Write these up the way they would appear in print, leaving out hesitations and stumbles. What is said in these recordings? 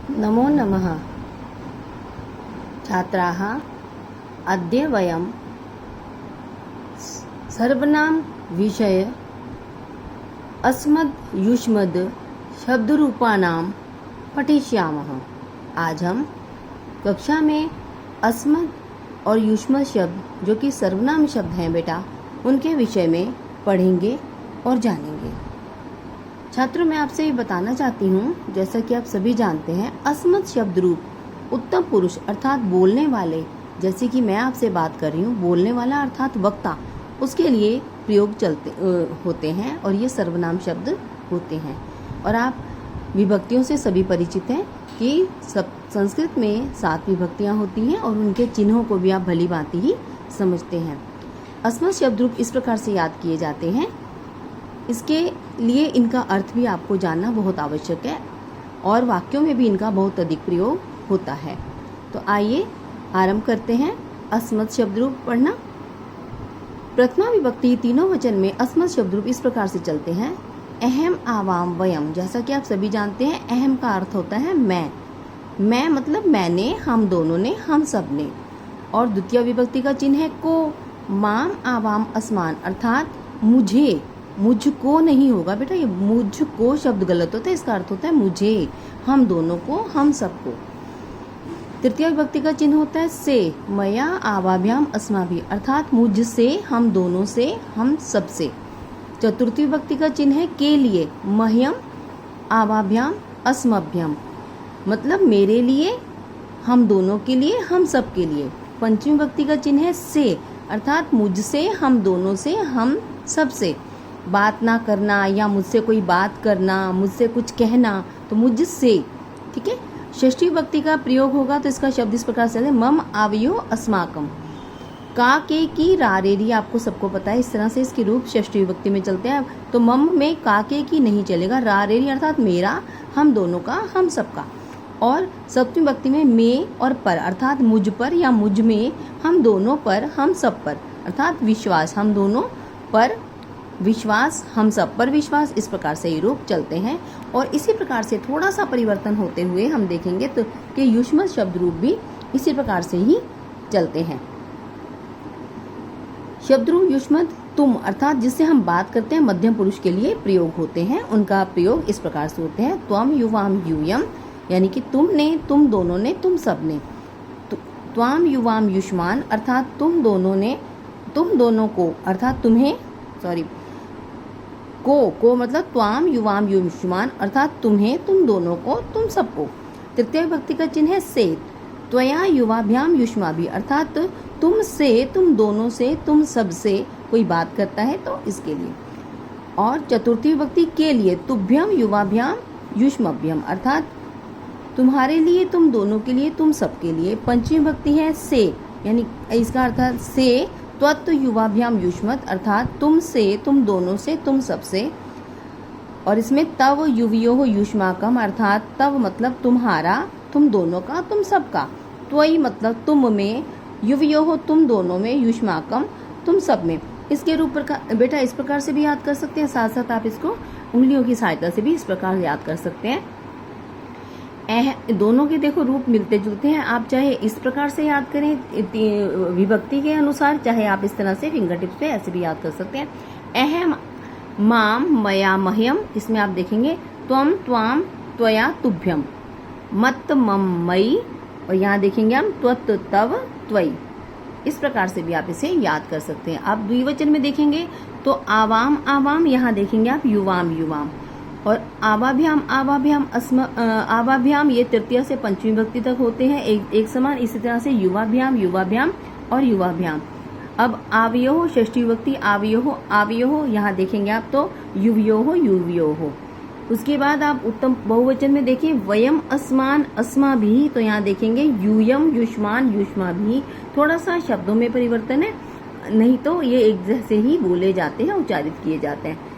नमो नमः। छात्राः, अद्य वयं सर्वनाम विषय अस्मद् युष्मद् शब्दरूपाणां पठिष्यामः। आज हम कक्षा में अस्मद् और युष्मद् शब्द जो कि सर्वनाम शब्द हैं बेटा, उनके विषय में पढ़ेंगे और जानेंगे। छात्रों, मैं आपसे ये बताना चाहती हूँ, जैसा कि आप सभी जानते हैं, अस्मद् शब्द रूप उत्तम पुरुष अर्थात बोलने वाले, जैसे कि मैं आपसे बात कर रही हूँ, बोलने वाला अर्थात वक्ता, उसके लिए प्रयोग होते हैं और ये सर्वनाम शब्द होते हैं। और आप विभक्तियों से सभी परिचित हैं कि संस्कृत में 7 विभक्तियाँ होती हैं और उनके चिन्हों को भी आप भली भांति ही समझते हैं। अस्मद् शब्द रूप इस प्रकार से याद किए जाते हैं। इसके लिए इनका अर्थ भी आपको जानना बहुत आवश्यक है और वाक्यों में भी इनका बहुत अधिक प्रयोग होता है। तो आइए आरंभ करते हैं अस्मद् शब्द रूप पढ़ना। प्रथमा विभक्ति तीनों वचन में अस्मद् शब्द रूप इस प्रकार से चलते हैं। अहम, आवाम, वयम। जैसा कि आप सभी जानते हैं, अहम का अर्थ होता है मैं मतलब मैंने, हम दोनों ने, हम सब ने। और द्वितीय विभक्ति का चिन्ह है को। माम, आवाम, अस्मान अर्थात मुझे, मुझको नहीं होगा बेटा, ये मुझको शब्द गलत होता है, इसका अर्थ होता है मुझे, हम दोनों को, हम सबको। तृतीय विभक्ति का चिन्ह होता है से। मया, आवाभ्याम, अस्माभि अर्थात मुझसे, हम दोनों से, हम सबसे। चतुर्थी विभक्ति का चिन्ह है के लिए। मह्यम, आवाभ्याम, अस्मभ्यम मतलब मेरे लिए, हम दोनों के लिए, हम सब के लिए। पंचमी विभक्ति का चिन्ह है से अर्थात मुझसे, हम दोनों से, हम सबसे। बात ना करना या मुझसे कोई बात करना, मुझसे कुछ कहना, तो मुझसे, ठीक है। षष्ठी विभक्ति का प्रयोग होगा तो इसका शब्द इस प्रकार से है मम, आवयो, अस्माकम। का, के, की, रा, रे, री आपको सबको पता है, इस तरह से इसके रूप षष्ठी विभक्ति में चलते हैं। तो मम में का, के, की नहीं चलेगा, रा, रे, री अर्थात मेरा, हम दोनों का, हम सबका। और सप्तमी विभक्ति में में और पर अर्थात मुझ पर या मुझ में, हम दोनों पर, हम सब पर अर्थात विश्वास, हम दोनों पर विश्वास, हम सब पर विश्वास, इस प्रकार से ये रूप चलते हैं। और इसी प्रकार से थोड़ा सा परिवर्तन होते हुए हम देखेंगे तो कि युष्मद् शब्द रूप भी इसी प्रकार से ही चलते हैं। शब्द रूप युष्मद् तुम अर्थात जिससे हम बात करते हैं मध्यम पुरुष के लिए प्रयोग होते हैं, उनका प्रयोग इस प्रकार से होते हैं। त्वम, युवाम, यूयम यानी कि तुमने, तुम दोनों ने, तुम सब ने। त्वाम, युवाम, युष्मान अर्थात तुम दोनों ने, तुम दोनों को अर्थात तुम्हें, को मतलब त्वाम, युवाम, युष्मान अर्थात तुम्हें, तुम दोनों को, तुम सबको। तृतीय विभक्ति का चिन्ह है से। त्वया, युवाभ्याम, युष्माभि अर्थात तुम से, तुम दोनों से, तुम सब से कोई बात करता है तो इसके लिए। और चतुर्थी विभक्ति के लिए। तुभ्यम, युवाभ्याम, युष्मभ्यम अर्थात तुम्हारे लिए, तुम दोनों के लिए, तुम सबके लिए। पंचमी विभक्ति है से यानी इसका अर्थ से त्वत्, युवाभ्याम, युष्मत् अर्थात तुम से, तुम दोनों से, तुम सबसे। और इसमें तव, युवयोः, युष्माकम अर्थात तव मतलब तुम्हारा, तुम दोनों का, तुम सबका। त्वयि मतलब तुम में, युवयोः तुम दोनों में, युष्माकम तुम सब में। इसके रूप पर बेटा इस प्रकार से भी याद कर सकते हैं, साथ साथ आप इसको उंगलियों की सहायता से भी इस प्रकार याद कर सकते हैं। दोनों के देखो रूप मिलते जुलते हैं, आप चाहे इस प्रकार से याद करें विभक्ति के अनुसार, चाहे आप इस तरह से फिंगर टिप्स पे ऐसे भी याद कर सकते हैं। अहम, माम, मया, मह्यम इसमें आप देखेंगे त्वम, त्वाम, त्वया, तुभ्यम। मत, मम, मई और यहाँ देखेंगे हम त्वत्, तव, त्वयि। इस प्रकार से भी आप इसे याद कर सकते हैं। आप द्विवचन में देखेंगे तो आवाम, आवाम, यहाँ देखेंगे आप युवाम, युवाम। और आवाभ्याम, आवाभ्याम, आवाभ्याम ये तृतीय से पंचमी विभक्ति तक होते हैं एक समान। इसी तरह से युवाभ्याम, युवाभ्याम और युवाभ्याम। अब आवयोः षष्ठी विभक्ति, आवयोः, आवयोः यहाँ देखेंगे आप तो युवयोः, युवयोः। उसके बाद आप उत्तम बहुवचन में देखें वयम, अस्मान, अस्माभि, तो यहाँ देखेंगे यूयम, युष्मान, युष्माभि। थोड़ा सा शब्दों में परिवर्तन है, नहीं तो ये एक जैसे ही बोले जाते हैं, उच्चारित किए जाते हैं।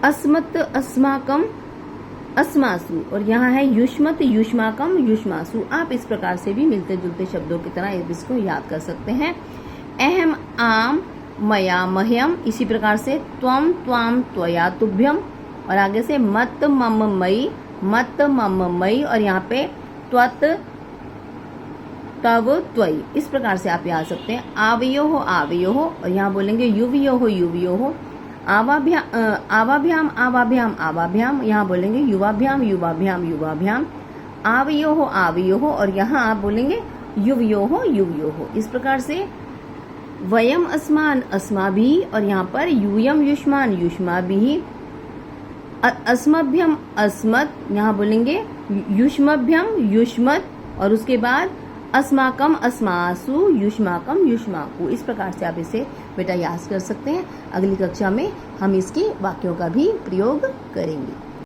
अस्मत्, अस्माकम, अस्मासु और यहाँ है युष्मत्, युष्माकम, युष्मासु। आप इस प्रकार से भी मिलते जुलते शब्दों की तरह इसको याद कर सकते हैं। अहम, आम, मया, मह्यम इसी प्रकार से त्वम, त्वाम, त्वया, तुभ्यम और आगे से मत, मम, मई, मत मम मई, और यहाँ पे त्वत तव त्वयि, इस प्रकार से आप याद सकते हैं। आवयो हो, और यहाँ बोलेंगे युवयो हो, आवाभ्याम आवाभ्याम, यहाँ बोलेंगे युवाभ्याम, आवयो हो, और यहाँ आप बोलेंगे युवयो हो। इस प्रकार से वयम अस्मान अस्माभिः, और यहाँ पर यूयम युष्मान युष्माभिः, अस्मभ्यम अस्मत्, यहाँ बोलेंगे युष्मभ्यम युष्मत्, और उसके बाद अस्माकम अस्मासु, युष्माकम युष्माकु। इस प्रकार से आप इसे बेटा याद कर सकते हैं। अगली कक्षा में हम इसके वाक्यों का भी प्रयोग करेंगे।